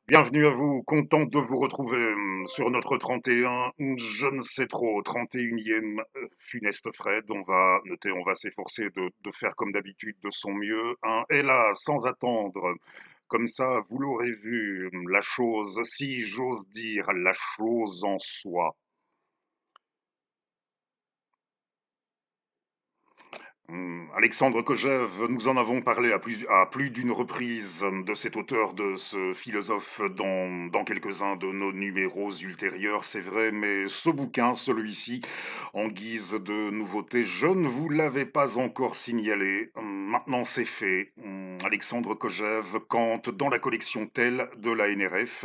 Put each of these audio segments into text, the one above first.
Bienvenue à vous, content de vous retrouver sur notre 31, je ne sais trop, 31e funeste Fred. On va noter, on va s'efforcer de faire comme d'habitude de son mieux, hein. Et là, sans attendre, comme ça, vous l'aurez vu, la chose, si j'ose dire, la chose en soi. Alexandre Kojève, nous en avons parlé à plus d'une reprise de cet auteur, de ce philosophe dans quelques-uns de nos numéros ultérieurs, c'est vrai, mais ce bouquin, celui-ci, en guise de nouveauté, je ne vous l'avais pas encore signalé. Maintenant c'est fait. Alexandre Kojève, Kant, dans la collection Tell de la NRF.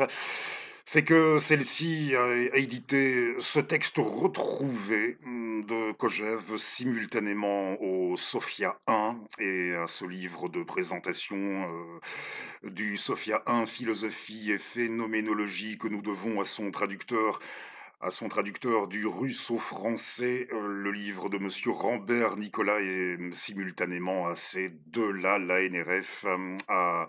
C'est que celle-ci a édité ce texte retrouvé de Kojève simultanément au Sophia 1 et à ce livre de présentation du Sophia 1, philosophie et phénoménologie, que nous devons à son traducteur du russe au français, le livre de Monsieur Rambert Nicolas, et simultanément à ces deux-là, la NRF a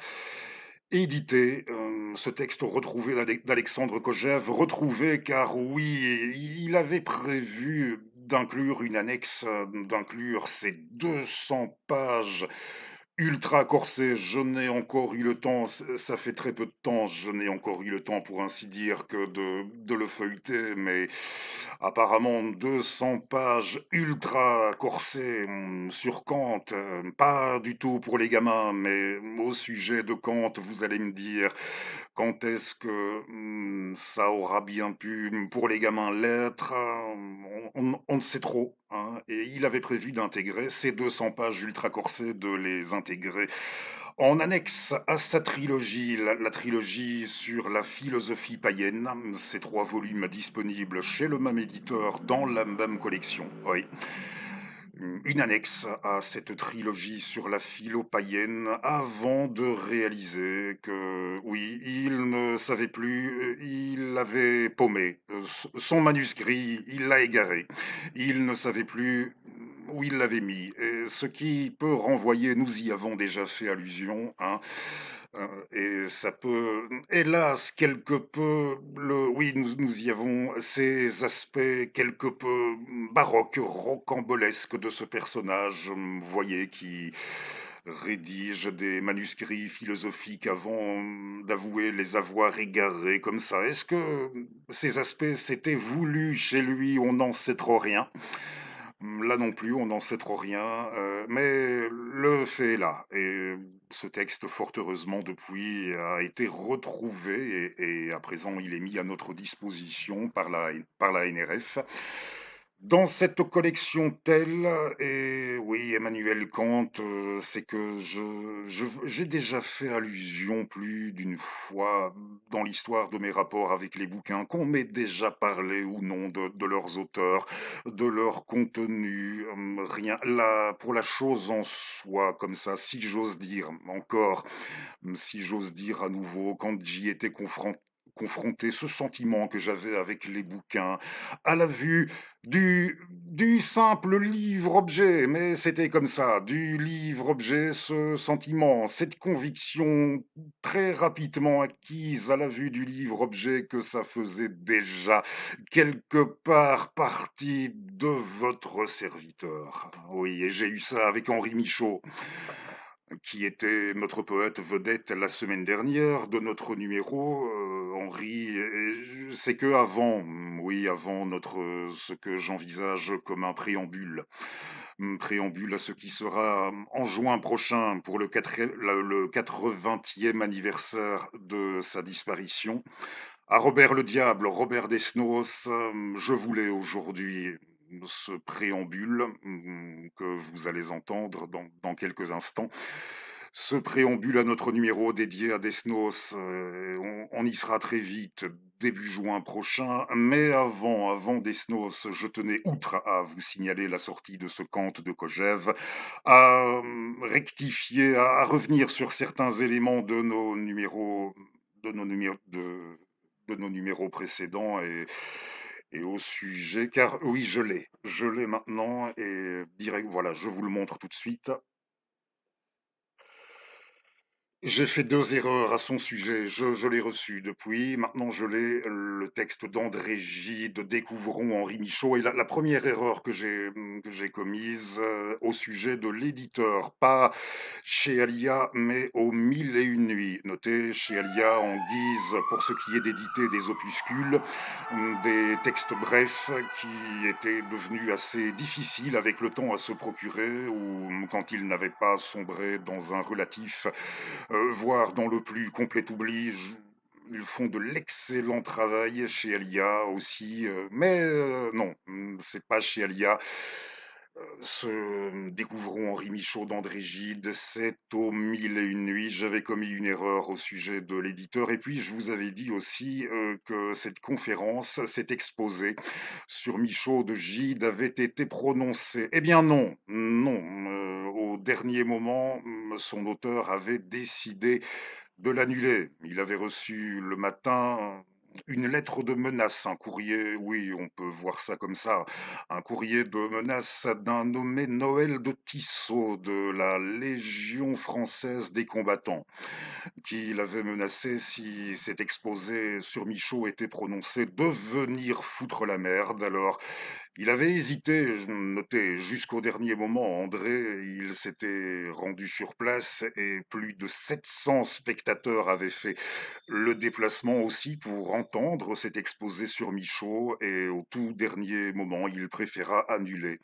édité ce texte retrouvé d'Alexandre Kojève, retrouvé car oui, il avait prévu d'inclure une annexe, d'inclure ces 200 pages ultra corsé. Je n'ai encore eu le temps, ça fait très peu de temps, je n'ai encore eu le temps, pour ainsi dire, que de le feuilleter, mais apparemment 200 pages ultra corsées sur Kant, pas du tout pour les gamins, mais au sujet de Kant, vous allez me dire, quand est-ce que ça aura bien pu, pour les gamins, l'être? On ne sait trop, hein. Et il avait prévu d'intégrer ces 200 pages ultra corsées, de les intégrer en annexe à sa trilogie, la trilogie sur la philosophie païenne. Ces 3 volumes disponibles chez le même éditeur dans la même collection. Oui, une annexe à cette trilogie sur la philo païenne, avant de réaliser que, oui, il ne savait plus, il avait paumé son manuscrit, il l'a égaré. Il ne savait plus où il l'avait mis. Et ce qui peut renvoyer, nous y avons déjà fait allusion, hein, et ça peut, hélas, quelque peu, oui, nous y avons ces aspects quelque peu baroques, rocambolesques de ce personnage, vous voyez, qui rédige des manuscrits philosophiques avant d'avouer les avoir égarés comme ça. Est-ce que ces aspects s'étaient voulus chez lui? On n'en sait trop rien. Là non plus, on n'en sait trop rien, mais le fait est là, et ce texte, fort heureusement, depuis, a été retrouvé, et à présent, il est mis à notre disposition par la NRF. Dans cette collection telle, et oui, Emmanuel Kant, c'est que j'ai déjà fait allusion plus d'une fois dans l'histoire de mes rapports avec les bouquins, qu'on m'ait déjà parlé ou non de leurs auteurs, de leur contenu, rien. Là, pour la chose en soi, comme ça, si j'ose dire, encore, si j'ose dire à nouveau, quand j'y étais confronté, ce sentiment que j'avais avec les bouquins, à la vue du simple livre-objet, mais c'était comme ça, du livre-objet, ce sentiment, cette conviction très rapidement acquise à la vue du livre-objet, que ça faisait déjà quelque part partie de votre serviteur. Oui, et j'ai eu ça avec Henri Michaud, qui était notre poète vedette la semaine dernière de notre numéro. Henri, c'est que avant, oui, avant ce que j'envisage comme un préambule. Préambule à ce qui sera en juin prochain, pour le 80e anniversaire de sa disparition. À Robert le Diable, Robert Desnos, je voulais aujourd'hui ce préambule que vous allez entendre dans quelques instants. Ce préambule à notre numéro dédié à Desnos, on y sera très vite, début juin prochain. Mais avant Desnos, je tenais, outre à vous signaler la sortie de ce Kant de Kojève, à rectifier, à revenir sur certains éléments de nos numéros précédents, et au sujet, car oui, je l'ai maintenant, et direct, voilà, je vous le montre tout de suite. J'ai fait 2 erreurs à son sujet. Je l'ai reçu depuis, maintenant je l'ai, le texte d'André Gide, de Découvrons Henri Michaud et la 1re erreur que j'ai commise, au sujet de l'éditeur, pas chez Alia, mais aux Mille et une nuits. Notez chez Alia en guise, pour ce qui est d'éditer des opuscules, des textes brefs qui étaient devenus assez difficiles avec le temps à se procurer ou quand ils n'avaient pas sombré dans un relatif voire dans le plus complet oubli. Ils font de l'excellent travail chez Alia aussi, mais non, c'est pas chez Alia. Découvrons Henri Michaud d'André Gide, c'est aux Mille et une nuits. J'avais commis une erreur au sujet de l'éditeur et puis je vous avais dit aussi que cette conférence, cet exposé sur Michaud de Gide avait été prononcé. Eh bien non, non, au dernier moment, son auteur avait décidé de l'annuler. Il avait reçu le matin une lettre de menace, un courrier, oui, on peut voir ça comme ça, un courrier de menace d'un nommé Noël de Tissot de la Légion française des combattants, qui l'avait menacé si cet exposé sur Michaud était prononcé de venir foutre la merde. Alors, il avait hésité, je notais, jusqu'au dernier moment. André, il s'était rendu sur place et plus de 700 spectateurs avaient fait le déplacement aussi pour entendre cet exposé sur Michaud et au tout dernier moment, il préféra annuler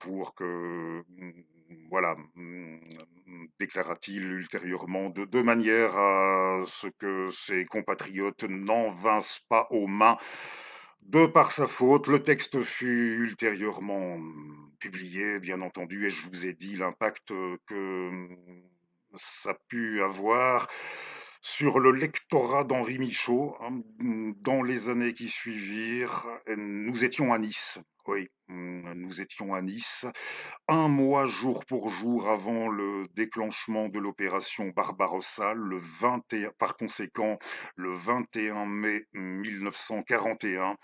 pour que, voilà, déclara-t-il ultérieurement, de manière à ce que ses compatriotes n'en vinssent pas aux mains de par sa faute. Le texte fut ultérieurement publié, bien entendu, et je vous ai dit l'impact que ça a pu avoir sur le lectorat d'Henri Michaud, hein, dans les années qui suivirent. Nous étions à Nice. Oui, nous étions à Nice un mois jour pour jour avant le déclenchement de l'opération Barbarossa, par conséquent, le 21 mai 1941.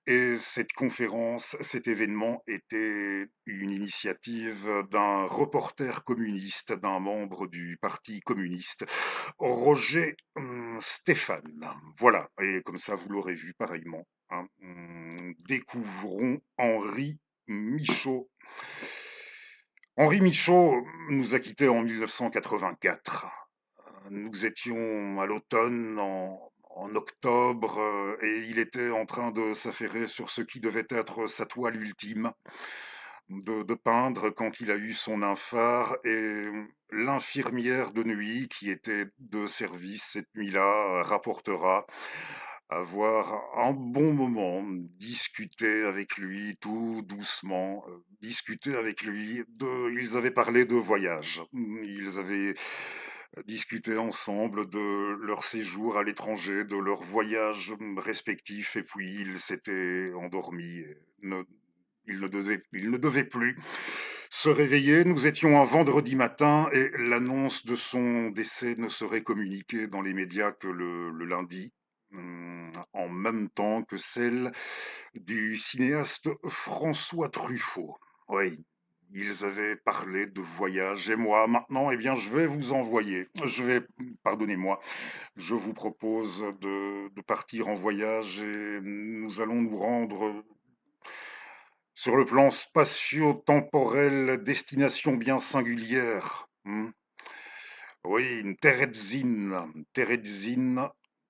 Et cette conférence, cet événement était une initiative d'un reporter communiste, d'un membre du Parti communiste, Roger Stéphane. Voilà, et comme ça, vous l'aurez vu pareillement, hein. Découvrons Henri Michaud. Henri Michaud nous a quittés en 1984. Nous étions à l'automne, en octobre, et il était en train de s'affairer sur ce qui devait être sa toile ultime, de peindre quand il a eu son infart. Et l'infirmière de nuit qui était de service cette nuit-là rapportera avoir un bon moment, discuter avec lui tout doucement, discuter avec lui ils avaient parlé de voyage. Ils avaient discuté ensemble de leur séjour à l'étranger, de leurs voyages respectifs, et puis ils s'étaient endormis. Il ne devait plus se réveiller. Nous étions un vendredi matin et l'annonce de son décès ne serait communiquée dans les médias que le lundi, en même temps que celle du cinéaste François Truffaut. Oui, ils avaient parlé de voyage et moi, maintenant, eh bien, pardonnez-moi, je vous propose de partir en voyage et nous allons nous rendre sur le plan spatio-temporel, destination bien singulière. Oui, une Terezin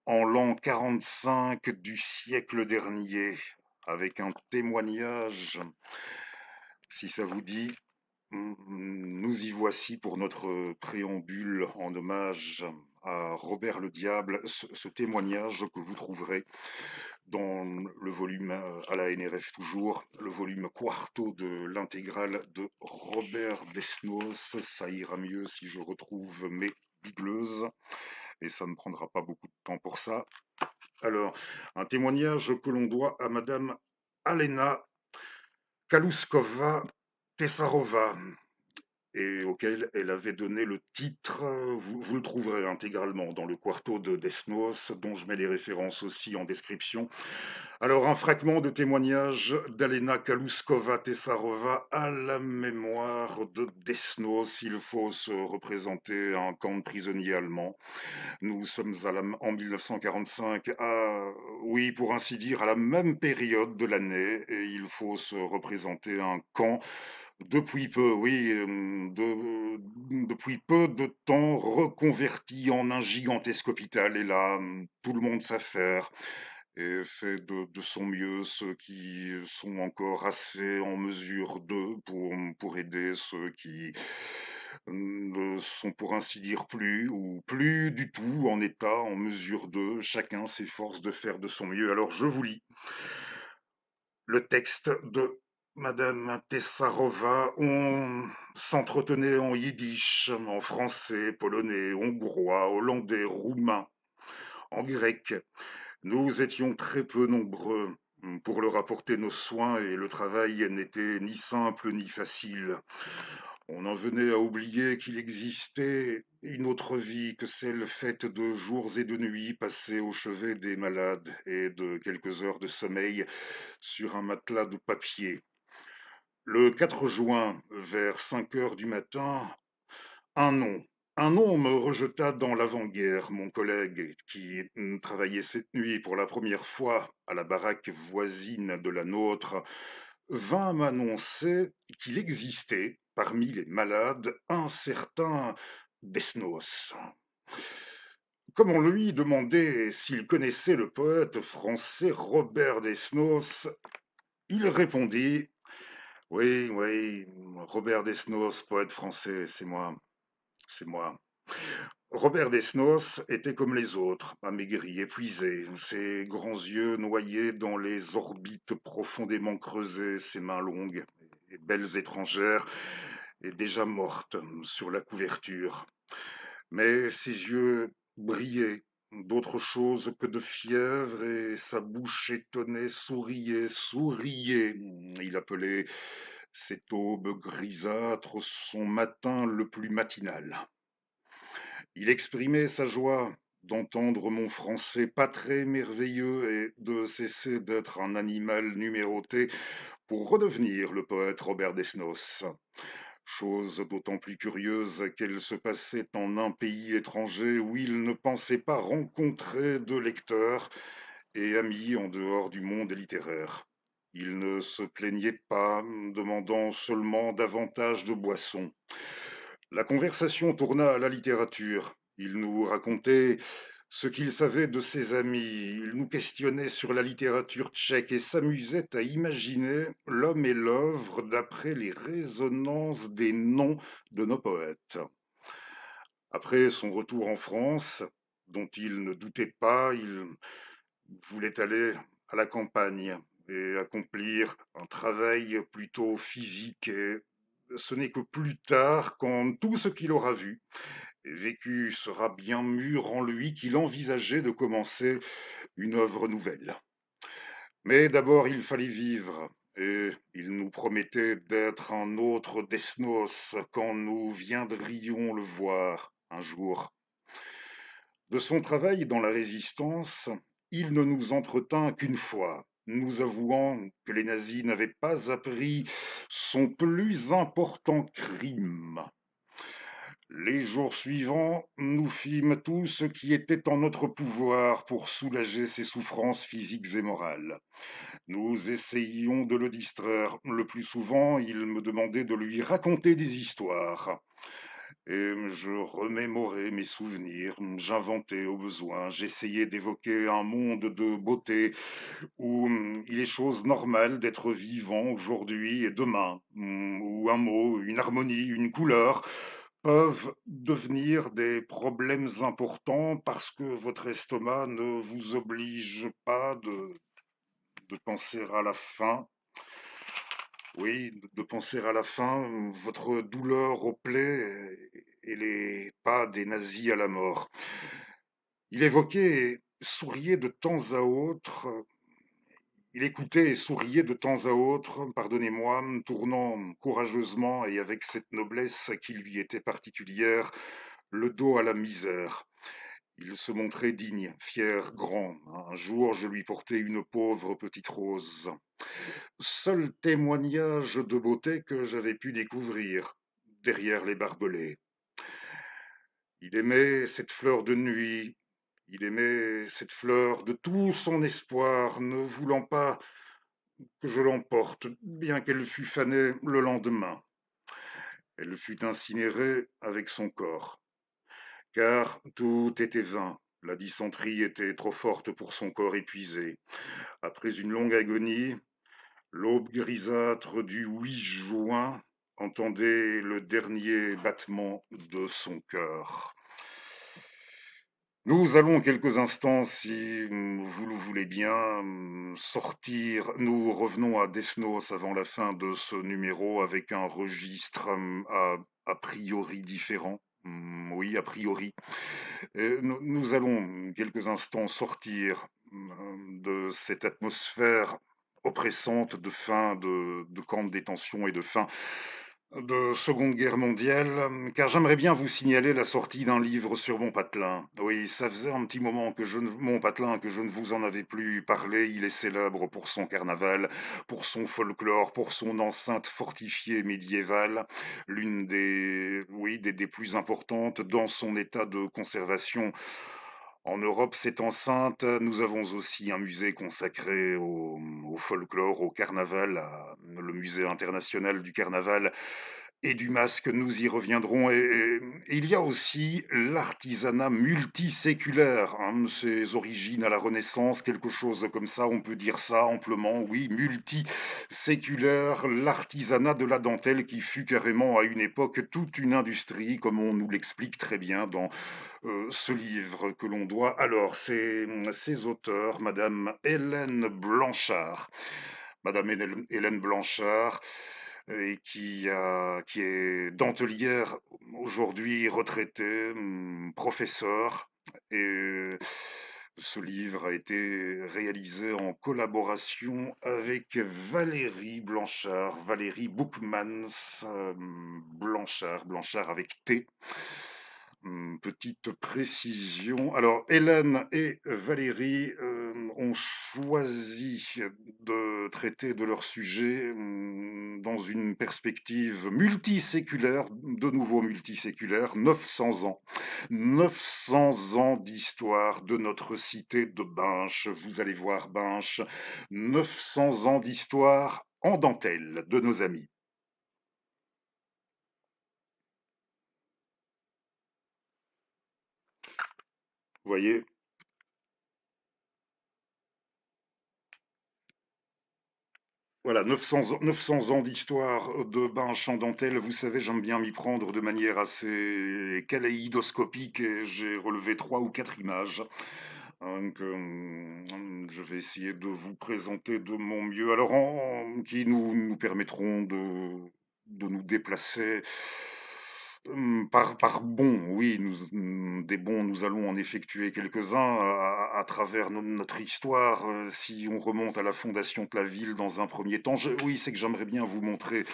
en l'an 45 du siècle dernier, avec un témoignage, si ça vous dit. Nous y voici pour notre préambule en hommage à Robert le Diable, ce témoignage que vous trouverez dans le volume, à la NRF toujours, le volume quarto de l'intégrale de Robert Desnos. Ça ira mieux si je retrouve mes bigleuses, et ça ne prendra pas beaucoup de temps pour ça. Alors, un témoignage que l'on doit à Madame Alena Kalouskova-Tessarova. et auquel elle avait donné le titre, vous le trouverez intégralement dans le Quarto de Desnos, dont je mets les références aussi en description. Alors, un fragment de témoignage d'Alena Kalouskova-Tessarova à la mémoire de Desnos. Il faut se représenter un camp de prisonniers allemands. Nous sommes en 1945, oui, pour ainsi dire, à la même période de l'année, et il faut se représenter un camp depuis peu, oui, depuis peu de temps reconverti en un gigantesque hôpital. Et là, tout le monde s'affaire et fait de son mieux ceux qui sont encore assez en mesure d'eux pour aider ceux qui ne sont pour ainsi dire plus ou plus du tout en état, en mesure d'eux. Chacun s'efforce de faire de son mieux. Alors je vous lis le texte de Madame Tessarova. On s'entretenait en yiddish, en français, polonais, hongrois, hollandais, roumain, en grec. Nous étions très peu nombreux pour leur apporter nos soins et le travail n'était ni simple ni facile. On en venait à oublier qu'il existait une autre vie que celle faite de jours et de nuits passés au chevet des malades et de quelques heures de sommeil sur un matelas de papier. Le 4 juin, vers 5 heures du matin, un nom. Un nom me rejeta dans l'avant-guerre. Mon collègue, qui travaillait cette nuit pour la première fois à la baraque voisine de la nôtre, vint m'annoncer qu'il existait, parmi les malades, un certain Desnos. Comme on lui demandait s'il connaissait le poète français Robert Desnos, il répondit: oui, oui, Robert Desnos, poète français, c'est moi, c'est moi. Robert Desnos était comme les autres, amaigri, épuisé, ses grands yeux noyés dans les orbites profondément creusées, ses mains longues et belles étrangères, et déjà mortes sur la couverture. Mais ses yeux brillaient d'autre chose que de fièvre, et sa bouche étonnée souriait, souriait. Il appelait cette aube grisâtre son matin le plus matinal. Il exprimait sa joie d'entendre mon français pas très merveilleux et de cesser d'être un animal numéroté pour redevenir le poète Robert Desnos. Chose d'autant plus curieuse qu'elle se passait en un pays étranger où il ne pensait pas rencontrer de lecteurs et amis en dehors du monde littéraire. Il ne se plaignait pas, demandant seulement davantage de boissons. La conversation tourna à la littérature. Il nous racontait ce qu'il savait de ses amis. Il nous questionnait sur la littérature tchèque et s'amusait à imaginer l'homme et l'œuvre d'après les résonances des noms de nos poètes. Après son retour en France, dont il ne doutait pas, il voulait aller à la campagne et accomplir un travail plutôt physique. Et ce n'est que plus tard, quand tout ce qu'il aura vu et vécu sera bien mûr en lui, qu'il envisageait de commencer une œuvre nouvelle. Mais d'abord, il fallait vivre, et il nous promettait d'être un autre Desnos quand nous viendrions le voir un jour. De son travail dans la Résistance, il ne nous entretint qu'une fois, nous avouant que les nazis n'avaient pas appris son plus important crime. Les jours suivants, nous fîmes tout ce qui était en notre pouvoir pour soulager ses souffrances physiques et morales. Nous essayions de le distraire. Le plus souvent, il me demandait de lui raconter des histoires. Et je remémorais mes souvenirs, j'inventais au besoin, j'essayais d'évoquer un monde de beauté où il est chose normale d'être vivant aujourd'hui et demain, où un mot, une harmonie, une couleur peuvent devenir des problèmes importants parce que votre estomac ne vous oblige pas de penser à la fin. Oui, de penser à la fin, votre douleur aux plaies et les pas des nazis à la mort. Il évoquait et souriait de temps à autre Il écoutait et souriait de temps à autre, pardonnez-moi, tournant courageusement et avec cette noblesse qui lui était particulière, le dos à la misère. Il se montrait digne, fier, grand. Un jour, je lui portai une pauvre petite rose. Seul témoignage de beauté que j'avais pu découvrir derrière les barbelés. Il aimait cette fleur de nuit, il aimait cette fleur de tout son espoir, ne voulant pas que je l'emporte, bien qu'elle fût fanée le lendemain. Elle fut incinérée avec son corps, car tout était vain. La dysenterie était trop forte pour son corps épuisé. Après une longue agonie, l'aube grisâtre du 8 juin entendait le dernier battement de son cœur. Nous allons quelques instants, si vous le voulez bien, sortir. Nous revenons à Desnos avant la fin de ce numéro avec un registre a priori différent. Oui, a priori. Nous allons quelques instants sortir de cette atmosphère oppressante de fin de camp de détention et de fin de Seconde Guerre mondiale, car j'aimerais bien vous signaler la sortie d'un livre sur mon patelin. Oui, ça faisait un petit moment que mon patelin, que je ne vous en avais plus parlé. Il est célèbre pour son carnaval, pour son folklore, pour son enceinte fortifiée médiévale, l'une des, oui, des plus importantes dans son état de conservation. En Europe, cette enceinte, nous avons aussi un musée consacré au folklore, au carnaval, le musée international du carnaval et du masque, nous y reviendrons. Et il y a aussi l'artisanat multiséculaire, hein, ses origines à la Renaissance, quelque chose comme ça, on peut dire ça amplement, oui, multiséculaire, l'artisanat de la dentelle qui fut carrément à une époque toute une industrie, comme on nous l'explique très bien dans ce livre que l'on doit alors ces auteurs, Madame Hélène Blanchard. Madame Hélène Blanchard, et qui est dentelière aujourd'hui, retraitée, professeure. Et ce livre a été réalisé en collaboration avec Valérie Blanchard, Valérie Boukmans Blanchard, Blanchard avec T. Petite précision. Alors, Hélène et Valérie ont choisi de traiter de leur sujet dans une perspective multiséculaire, de nouveau multiséculaire, 900 ans. 900 ans d'histoire de notre cité de Binche. Vous allez voir Binche. 900 ans d'histoire en dentelle de nos amis. Vous voyez, voilà, 900 ans d'histoire de Binche en dentelle. Vous savez, j'aime bien m'y prendre de manière assez kaléidoscopique et j'ai relevé trois ou quatre images, hein, que je vais essayer de vous présenter de mon mieux. Alors, qui nous permettront de nous déplacer par bond. Oui, des bonds, nous allons en effectuer quelques-uns à travers notre histoire. Si on remonte à la fondation de la ville dans un premier temps, oui, c'est que j'aimerais bien vous montrer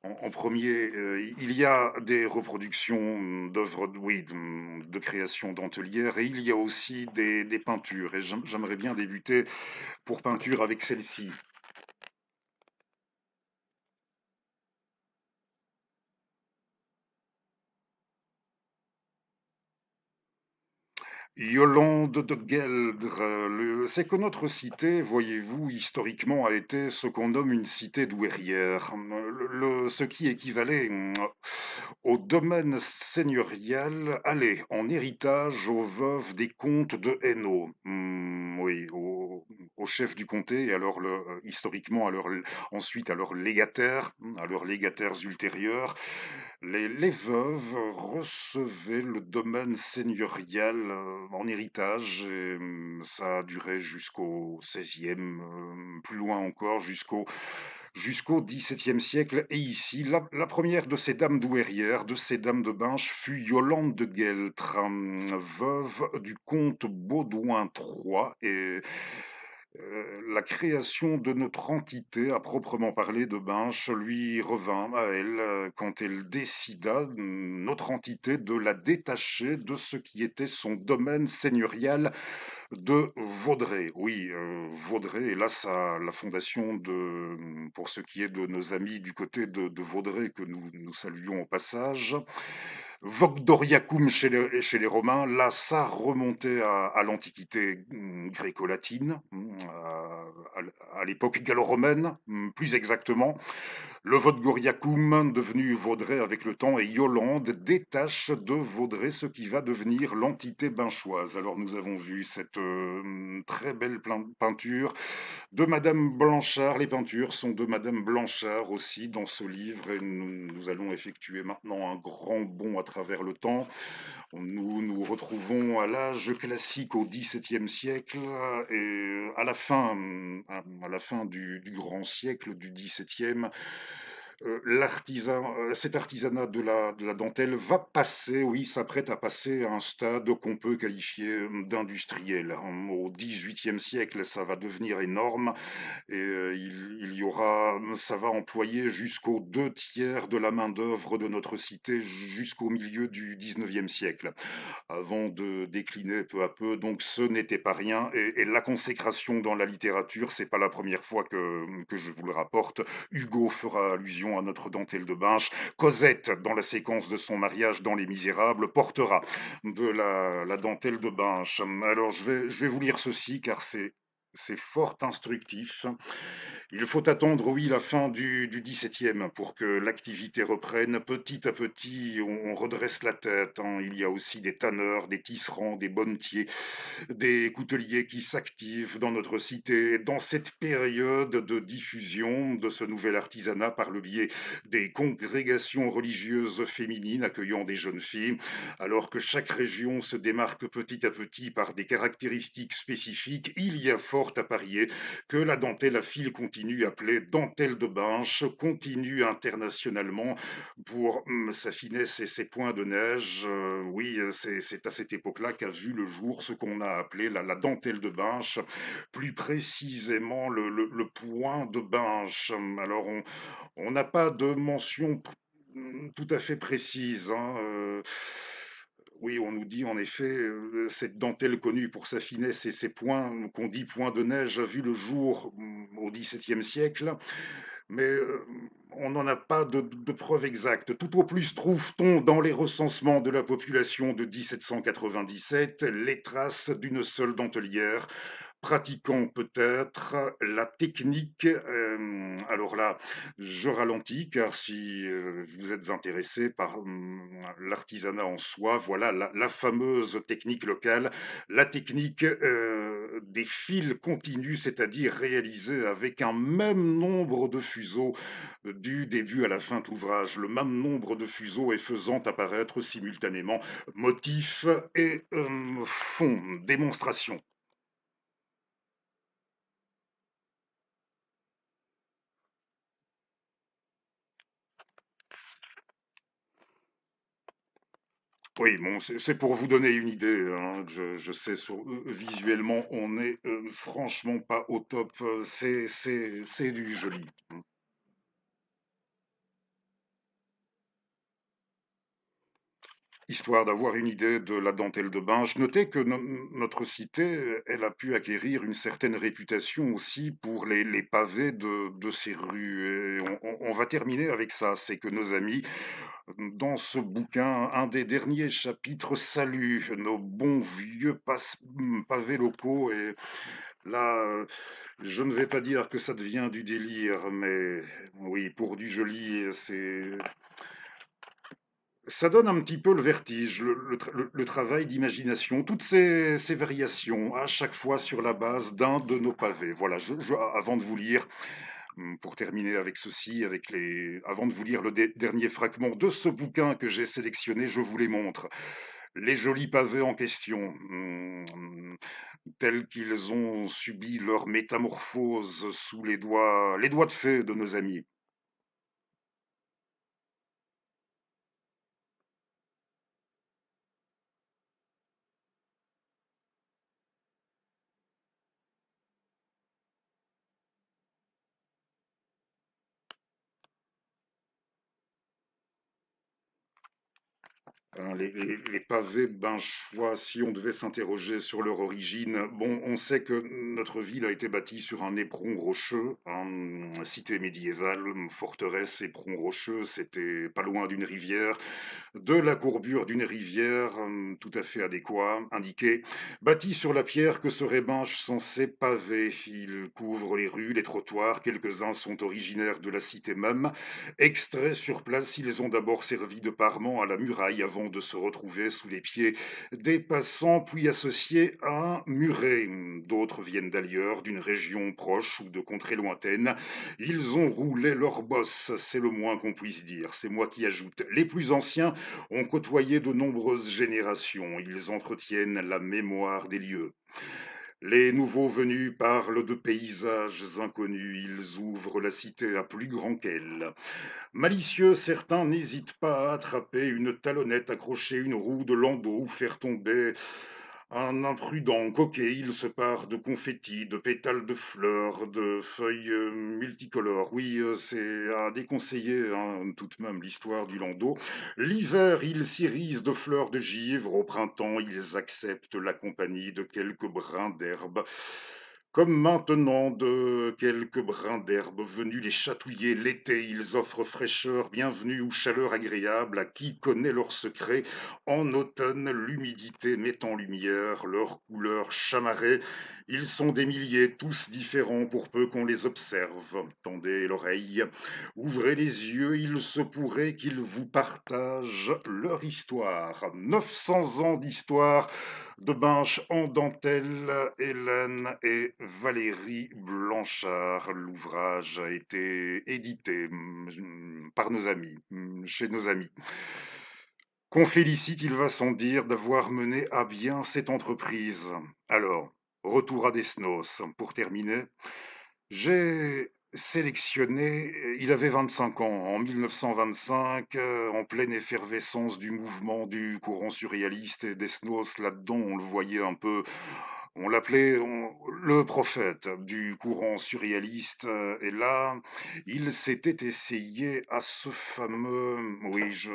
en premier. Il y a des reproductions d'œuvres, oui, de création dentelière, et il y a aussi des peintures. Et j'aimerais bien débuter pour peinture avec celle-ci. Yolande de Gueldre, c'est que notre cité, voyez-vous, historiquement a été ce qu'on nomme une cité douairière, ce qui équivalait au domaine seigneurial, allez, en héritage aux veuves des comtes de Hainaut. Oui, au chef du comté, et alors historiquement, ensuite à à leurs légataires ultérieurs. Les veuves recevaient le domaine seigneurial en héritage, et ça a duré jusqu'au XVIe, plus loin encore, jusqu'au XVIIe siècle. Et ici, la première de ces dames douairières, de ces dames de Binche, fut Yolande de Gueltre, veuve du comte Baudouin III, La création de notre entité à proprement parler de Binche lui revint à elle, quand elle décida, notre entité, de la détacher de ce qui était son domaine seigneurial de Vaudrey. Oui, Vaudrey, hélas, à la fondation de, pour ce qui est de nos amis du côté de Vaudrey, que nous saluons au passage. Vogdoriacum chez les Romains, là, ça remontait à l'Antiquité gréco-latine, à l'époque gallo-romaine, plus exactement. Le Vodgoriacum, devenu Vaudrey avec le temps, et Yolande détache de Vaudrey ce qui va devenir l'entité binchoise. Alors nous avons vu cette très belle peinture de Madame Blanchard. Les peintures sont de Madame Blanchard aussi dans ce livre, et nous allons effectuer maintenant un grand bond à travers le temps. Nous nous retrouvons à l'âge classique au XVIIe siècle, et à la fin du grand siècle du XVIIe, cet artisanat de la dentelle va passer, oui, s'apprête à passer à un stade qu'on peut qualifier d'industriel. Au XVIIIe siècle, ça va devenir énorme, et il y aura, ça va employer jusqu'aux deux tiers de la main-d'œuvre de notre cité jusqu'au milieu du XIXe siècle, avant de décliner peu à peu. Donc ce n'était pas rien, et la consécration dans la littérature, c'est pas la première fois que je vous le rapporte. Hugo fera allusion à notre dentelle de Binche. Cosette, dans la séquence de son mariage dans Les Misérables, portera de la dentelle de Binche. Alors je vais vous lire ceci, car c'est fort instructif. Il faut attendre, oui, la fin du XVIIe pour que l'activité reprenne. Petit à petit, on redresse la tête, hein. Il y a aussi des tanneurs, des tisserands, des bonnetiers, des couteliers qui s'activent dans notre cité dans cette période de diffusion de ce nouvel artisanat par le biais des congrégations religieuses féminines accueillant des jeunes filles, alors que chaque région se démarque petit à petit par des caractéristiques spécifiques. Il y a fort à parier que la dentelle à fil continu, appelée dentelle de Binche, continue internationalement pour sa finesse et ses points de neige. Oui, c'est à cette époque-là qu'a vu le jour ce qu'on a appelé la dentelle de Binche, plus précisément le point de Binche. Alors, on n'a pas de mention tout à fait précise, hein. Oui, on nous dit en effet, cette dentelle connue pour sa finesse et ses points, qu'on dit points de neige, a vu le jour au XVIIe siècle, mais on n'en a pas de preuves exactes. Tout au plus trouve-t-on dans les recensements de la population de 1797 les traces d'une seule dentelière, pratiquant peut-être la technique. Alors là, je ralentis, car si vous êtes intéressé par l'artisanat en soi, voilà la fameuse technique locale, la technique des fils continus, c'est-à-dire réalisée avec un même nombre de fuseaux du début à la fin de l'ouvrage, le même nombre de fuseaux, et faisant apparaître simultanément motif et fond. Démonstration. Oui, bon, c'est pour vous donner une idée, hein. Je sais, visuellement, on est franchement pas au top. C'est du joli. Histoire d'avoir une idée de la dentelle de Binche, notez que notre cité, elle a pu acquérir une certaine réputation aussi pour les pavés de ses rues. Et on va terminer avec ça. C'est que nos amis, dans ce bouquin, un des derniers chapitres, salue nos bons vieux pavés locaux. Et là, je ne vais pas dire que ça devient du délire, mais oui, pour du joli, ça donne un petit peu le vertige, le travail d'imagination, toutes ces variations, à chaque fois sur la base d'un de nos pavés. Voilà, avant de vous lire, pour terminer avec ceci, avant de vous lire le dernier fragment de ce bouquin que j'ai sélectionné, je vous les montre. Les jolis pavés en question, tels qu'ils ont subi leur métamorphose sous les doigts de fée de nos amis. Hein, les pavés Binchois, si on devait s'interroger sur leur origine, bon, on sait que notre ville a été bâtie sur un éperon rocheux, cité médiévale, forteresse, éperon rocheux, c'était pas loin d'une rivière, de la courbure d'une rivière, tout à fait adéquat, indiqué, bâti sur la pierre que serait Binche sans ses pavés. Il couvre les rues, les trottoirs, quelques-uns sont originaires de la cité même. Extraits sur place, ils ont d'abord servi de parement à la muraille avant de se retrouver sous les pieds des passants, puis associés à un muret. D'autres viennent d'ailleurs, d'une région proche ou de contrées lointaines. Ils ont roulé leur bosse, c'est le moins qu'on puisse dire. C'est moi qui ajoute. Les plus anciens ont côtoyé de nombreuses générations. Ils entretiennent la mémoire des lieux. Les nouveaux venus parlent de paysages inconnus, ils ouvrent la cité à plus grand qu'elle. Malicieux, certains n'hésitent pas à attraper une talonnette, accrocher une roue de landau ou faire tomber un imprudent coquet. Il se part de confettis, de pétales de fleurs, de feuilles multicolores. Oui, c'est à déconseiller, hein, tout de même, l'histoire du landau. L'hiver, ils s'irisent de fleurs de givre. Au printemps, ils acceptent la compagnie de quelques brins d'herbe. Comme maintenant de quelques brins d'herbe venus les chatouiller l'été, ils offrent fraîcheur, bienvenue ou chaleur agréable à qui connaît leurs secrets. En automne, l'humidité met en lumière leurs couleurs chamarrées. Ils sont des milliers, tous différents pour peu qu'on les observe. Tendez l'oreille, ouvrez les yeux, il se pourrait qu'ils vous partagent leur histoire. 900 ans d'histoire de Binche en dentelle, Hélène et Valérie Blanchard. L'ouvrage a été édité par nos amis, chez nos amis. Qu'on félicite, il va sans dire, d'avoir mené à bien cette entreprise. Alors, retour à Desnos. Pour terminer, j'ai sélectionné, il avait 25 ans, en 1925, en pleine effervescence du mouvement du courant surréaliste, et Desnos, là-dedans, on le voyait un peu, on l'appelait le prophète du courant surréaliste, et là, il s'était essayé à ce fameux, oui,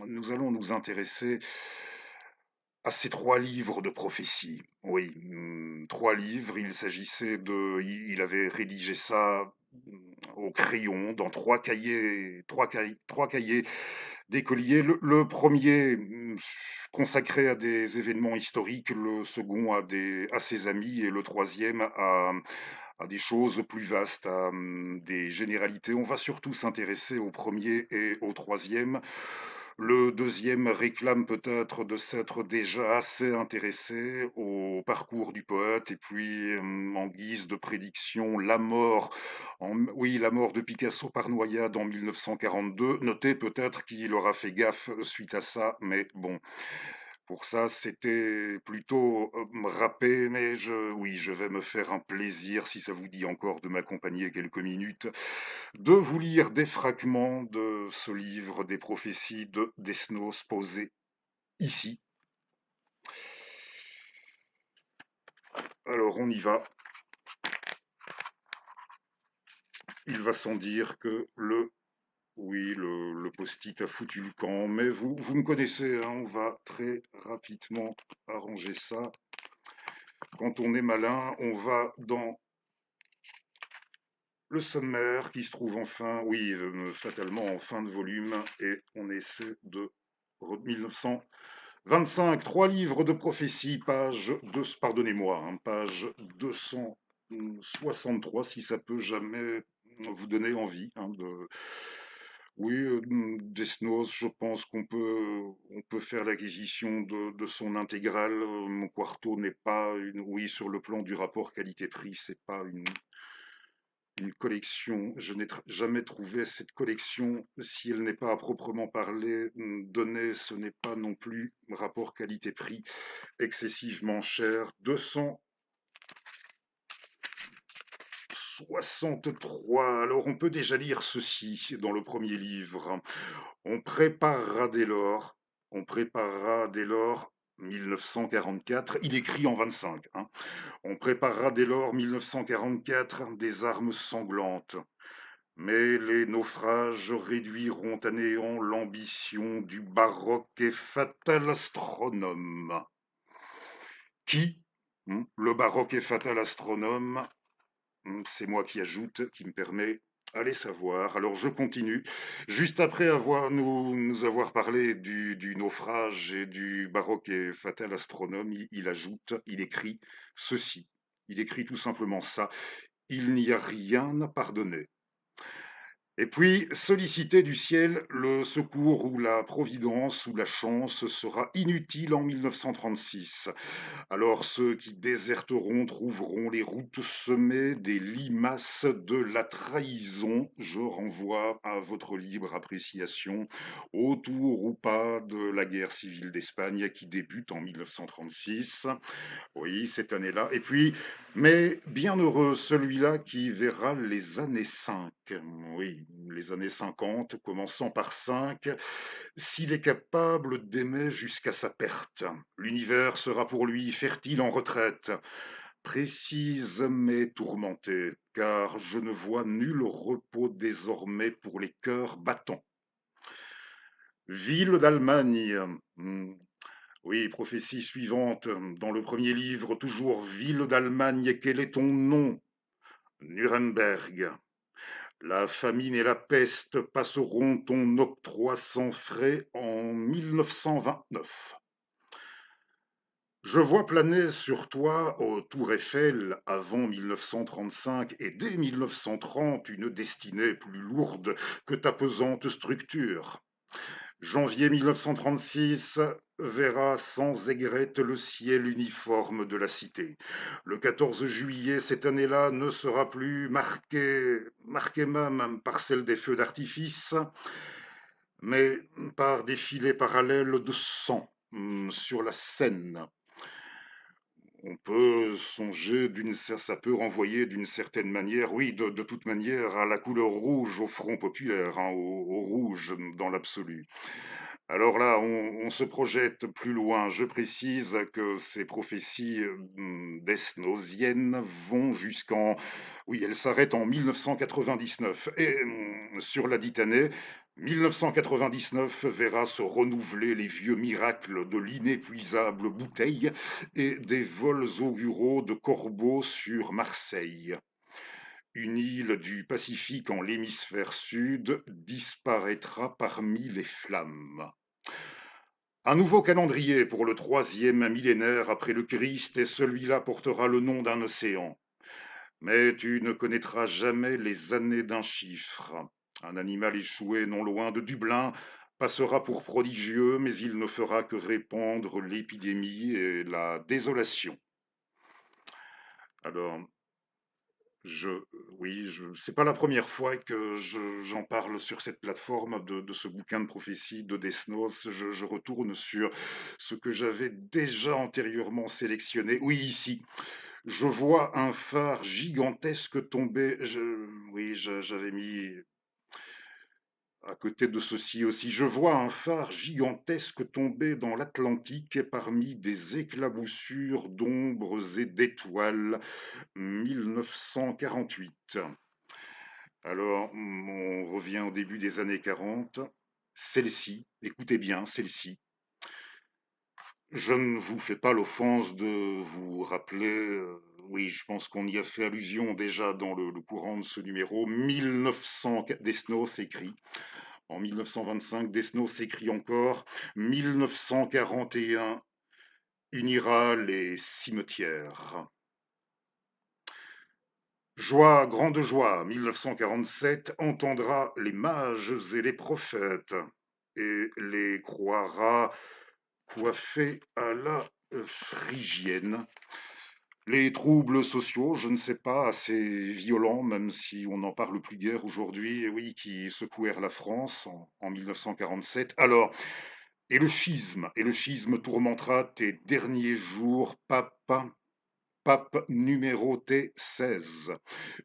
nous allons nous intéresser à ces 3 livres de prophéties. Oui, 3 livres, il s'agissait de il avait rédigé ça, au crayon dans 3 cahiers d'écoliers. Le 1er, consacré à des événements historiques, le second à ses amis et le troisième à des choses plus vastes, à, des généralités. On va surtout s'intéresser au premier et au troisième. Le deuxième réclame peut-être de s'être déjà assez intéressé au parcours du poète et puis, en guise de prédiction, la mort de Picasso par noyade en 1942. Notez peut-être qu'il aura fait gaffe suite à ça, mais bon, pour ça, c'était plutôt, râpé, mais oui, je vais me faire un plaisir, si ça vous dit encore de m'accompagner quelques minutes, de vous lire des fragments de ce livre des prophéties de Desnos posé ici. Alors on y va. Il va sans dire que le post-it a foutu le camp, mais vous me connaissez, hein, on va très rapidement arranger ça. Quand on est malin, on va dans le sommaire qui se trouve en fin, oui, fatalement en fin de volume, et on essaie de 1925, 3 livres de prophétie, page 2, pardonnez-moi, hein, page 263, si ça peut jamais vous donner envie, hein, de... Oui, Desnos, je pense on peut faire l'acquisition de son intégrale. Mon quarto n'est pas une... Oui, sur le plan du rapport qualité-prix, c'est pas une collection. Je n'ai jamais trouvé cette collection, si elle n'est pas à proprement parler donnée, ce n'est pas non plus rapport qualité-prix excessivement cher. 263. Alors on peut déjà lire ceci dans le premier livre. On préparera dès lors 1944, il écrit en 25, hein. On préparera dès lors 1944 des armes sanglantes, Mais les naufrages réduiront à néant l'ambition du baroque et fatal astronome. Qui? Le baroque et fatal astronome, c'est moi qui ajoute, qui me permet, allez savoir. Alors je continue. Juste après nous avoir parlé du naufrage et du baroque et fatal astronome, il ajoute, il écrit ceci. Il écrit tout simplement ça. Il n'y a rien à pardonner. Et puis, solliciter du ciel le secours ou la providence ou la chance sera inutile en 1936. Alors ceux qui déserteront trouveront les routes semées des limaces de la trahison. Je renvoie à votre libre appréciation, autour ou pas de la guerre civile d'Espagne qui débute en 1936. Oui, cette année-là. Et puis, mais bienheureux celui-là qui verra les années 5. Oui, les années 50, commençant par 5, s'il est capable d'aimer jusqu'à sa perte. L'univers sera pour lui fertile en retraite, précise mais tourmenté, car je ne vois nul repos désormais pour les cœurs battants. Ville d'Allemagne. Oui, prophétie suivante. Dans le premier livre, toujours ville d'Allemagne, quel est ton nom? Nuremberg. La famine et la peste passeront ton octroi sans frais en 1929. Je vois planer sur toi, au Tour Eiffel, avant 1935 et dès 1930, une destinée plus lourde que ta pesante structure. Janvier 1936 verra sans aigrette le ciel uniforme de la cité. Le 14 juillet, cette année-là, ne sera plus marqué même par celle des feux d'artifice, mais par des filets parallèles de sang sur la Seine. On peut songer ça peut renvoyer d'une certaine manière, oui, de toute manière, à la couleur rouge au Front populaire, hein, au rouge dans l'absolu. Alors là, on se projette plus loin. Je précise que ces prophéties desnosiennes vont jusqu'en... Oui, elles s'arrêtent en 1999. Et sur la dite année, 1999 verra se renouveler les vieux miracles de l'inépuisable bouteille et des vols auguraux de corbeaux sur Marseille. Une île du Pacifique en l'hémisphère sud disparaîtra parmi les flammes. Un nouveau calendrier pour le troisième millénaire après le Christ, et celui-là portera le nom d'un océan. Mais tu ne connaîtras jamais les années d'un chiffre. Un animal échoué non loin de Dublin passera pour prodigieux, mais il ne fera que répandre l'épidémie et la désolation. Alors, Je, oui, c'est pas la première fois que j'en parle sur cette plateforme de ce bouquin de prophétie de Desnos. Je retourne sur ce que j'avais déjà antérieurement sélectionné. Oui, ici, je vois un phare gigantesque tomber. Oui, j'avais mis à côté de ceci aussi. Je vois un phare gigantesque tomber dans l'Atlantique parmi des éclaboussures d'ombres et d'étoiles. 1948. Alors, on revient au début des années 40. Celle-ci, écoutez bien, celle-ci. Je ne vous fais pas l'offense de vous rappeler, oui, je pense qu'on y a fait allusion déjà dans le courant de ce numéro. 1900, Desnos écrit. En 1925, Desnos écrit encore. 1941, unira les cimetières. Joie, grande joie, 1947, entendra les mages et les prophètes et les croira coiffés à la phrygienne. Les troubles sociaux, je ne sais pas, assez violents, même si on n'en parle plus guère aujourd'hui, oui, qui secouèrent la France en 1947. Alors, et le schisme tourmentera tes derniers jours, papa, pape numéro T16,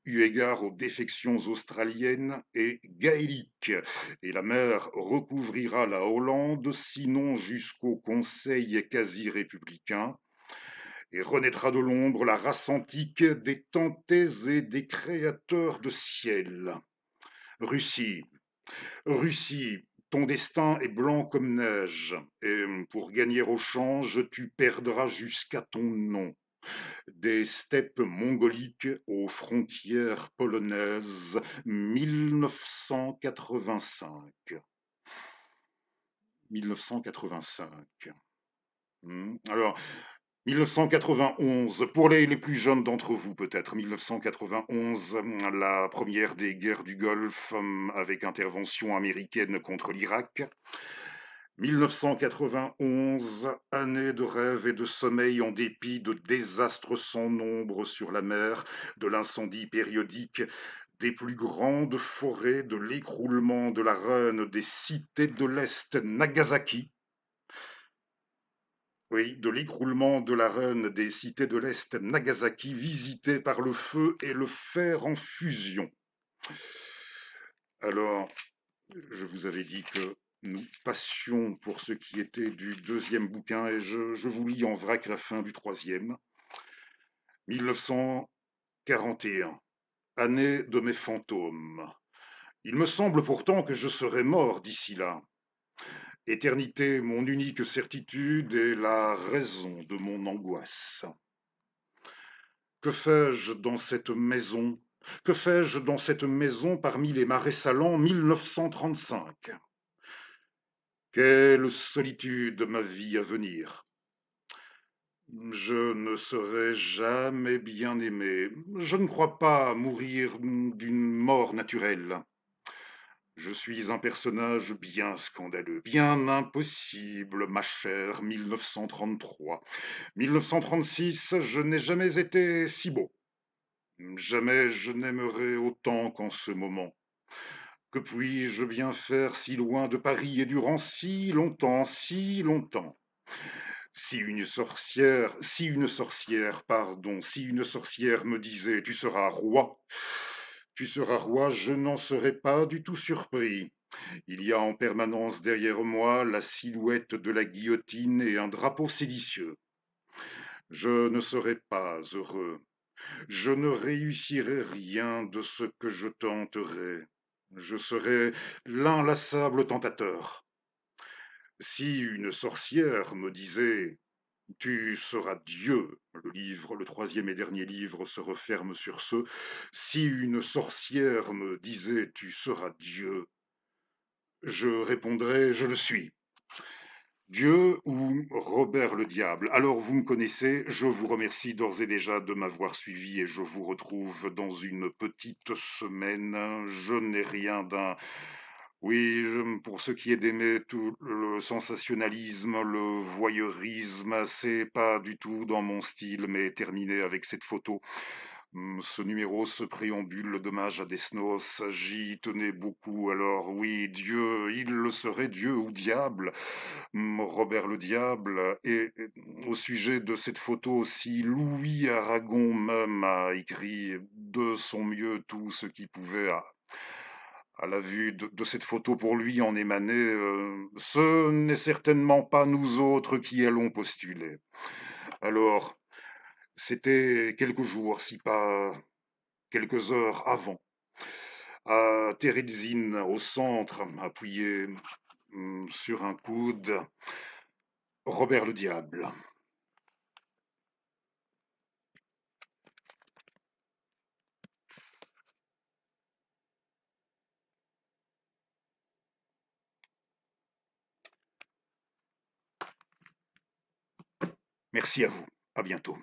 eu égard aux défections australiennes et gaéliques, et la mer recouvrira la Hollande, sinon jusqu'au Conseil quasi-républicain, et renaîtra de l'ombre la race antique des tentés et des créateurs de ciel. Russie, Russie, ton destin est blanc comme neige, et pour gagner au change, tu perdras jusqu'à ton nom. Des steppes mongoliques aux frontières polonaises, 1985. 1985. Alors, 1991, pour les plus jeunes d'entre vous peut-être, 1991, la première des guerres du Golfe avec intervention américaine contre l'Irak. 1991, année de rêve et de sommeil en dépit de désastres sans nombre sur la mer, de l'incendie périodique, des plus grandes forêts, de l'écroulement de la reine des cités de l'Est, Nagasaki. Oui, de l'écroulement de la reine des cités de l'Est, Nagasaki, visité par le feu et le fer en fusion. Alors, je vous avais dit que nous passions pour ce qui était du deuxième bouquin et je vous lis en vrac la fin du troisième. 1941, année de mes fantômes. Il me semble pourtant que je serai mort d'ici là. Éternité, mon unique certitude est la raison de mon angoisse. Que fais-je dans cette maison? Que fais-je dans cette maison parmi les marais salants 1935? Quelle solitude ma vie à venir. Je ne serai jamais bien aimé. Je ne crois pas mourir d'une mort naturelle. Je suis un personnage bien scandaleux, bien impossible, ma chère 1933. 1936, je n'ai jamais été si beau. Jamais je n'aimerai autant qu'en ce moment. Que puis-je bien faire si loin de Paris et durant si longtemps, si longtemps? Si une sorcière me disait tu seras roi, je n'en serais pas du tout surpris. Il y a en permanence derrière moi la silhouette de la guillotine et un drapeau séditieux. Je ne serai pas heureux. Je ne réussirai rien de ce que je tenterai. Je serai l'inlassable tentateur. Si une sorcière me disait tu seras Dieu, le troisième et dernier livre se referme sur ce. Si une sorcière me disait tu seras Dieu, je répondrais je le suis. Dieu ou Robert le Diable. Alors vous me connaissez, je vous remercie d'ores et déjà de m'avoir suivi et je vous retrouve dans une petite semaine. Je n'ai rien d'un... Oui, pour ce qui est d'aimer tout le sensationnalisme, le voyeurisme, c'est pas du tout dans mon style, mais terminé avec cette photo. Ce numéro, ce préambule d'hommage à Desnos, j'y tenais beaucoup. Alors oui, Dieu, il le serait, Dieu ou diable, Robert le diable. Et au sujet de cette photo, si Louis Aragon même a écrit de son mieux tout ce qu'il pouvait à la vue de cette photo pour lui en émaner, ce n'est certainement pas nous autres qui allons postuler. Alors, c'était quelques jours, si pas quelques heures avant, à Terezin, au centre, appuyé sur un coude, Robert le Diable. Merci à vous. À bientôt.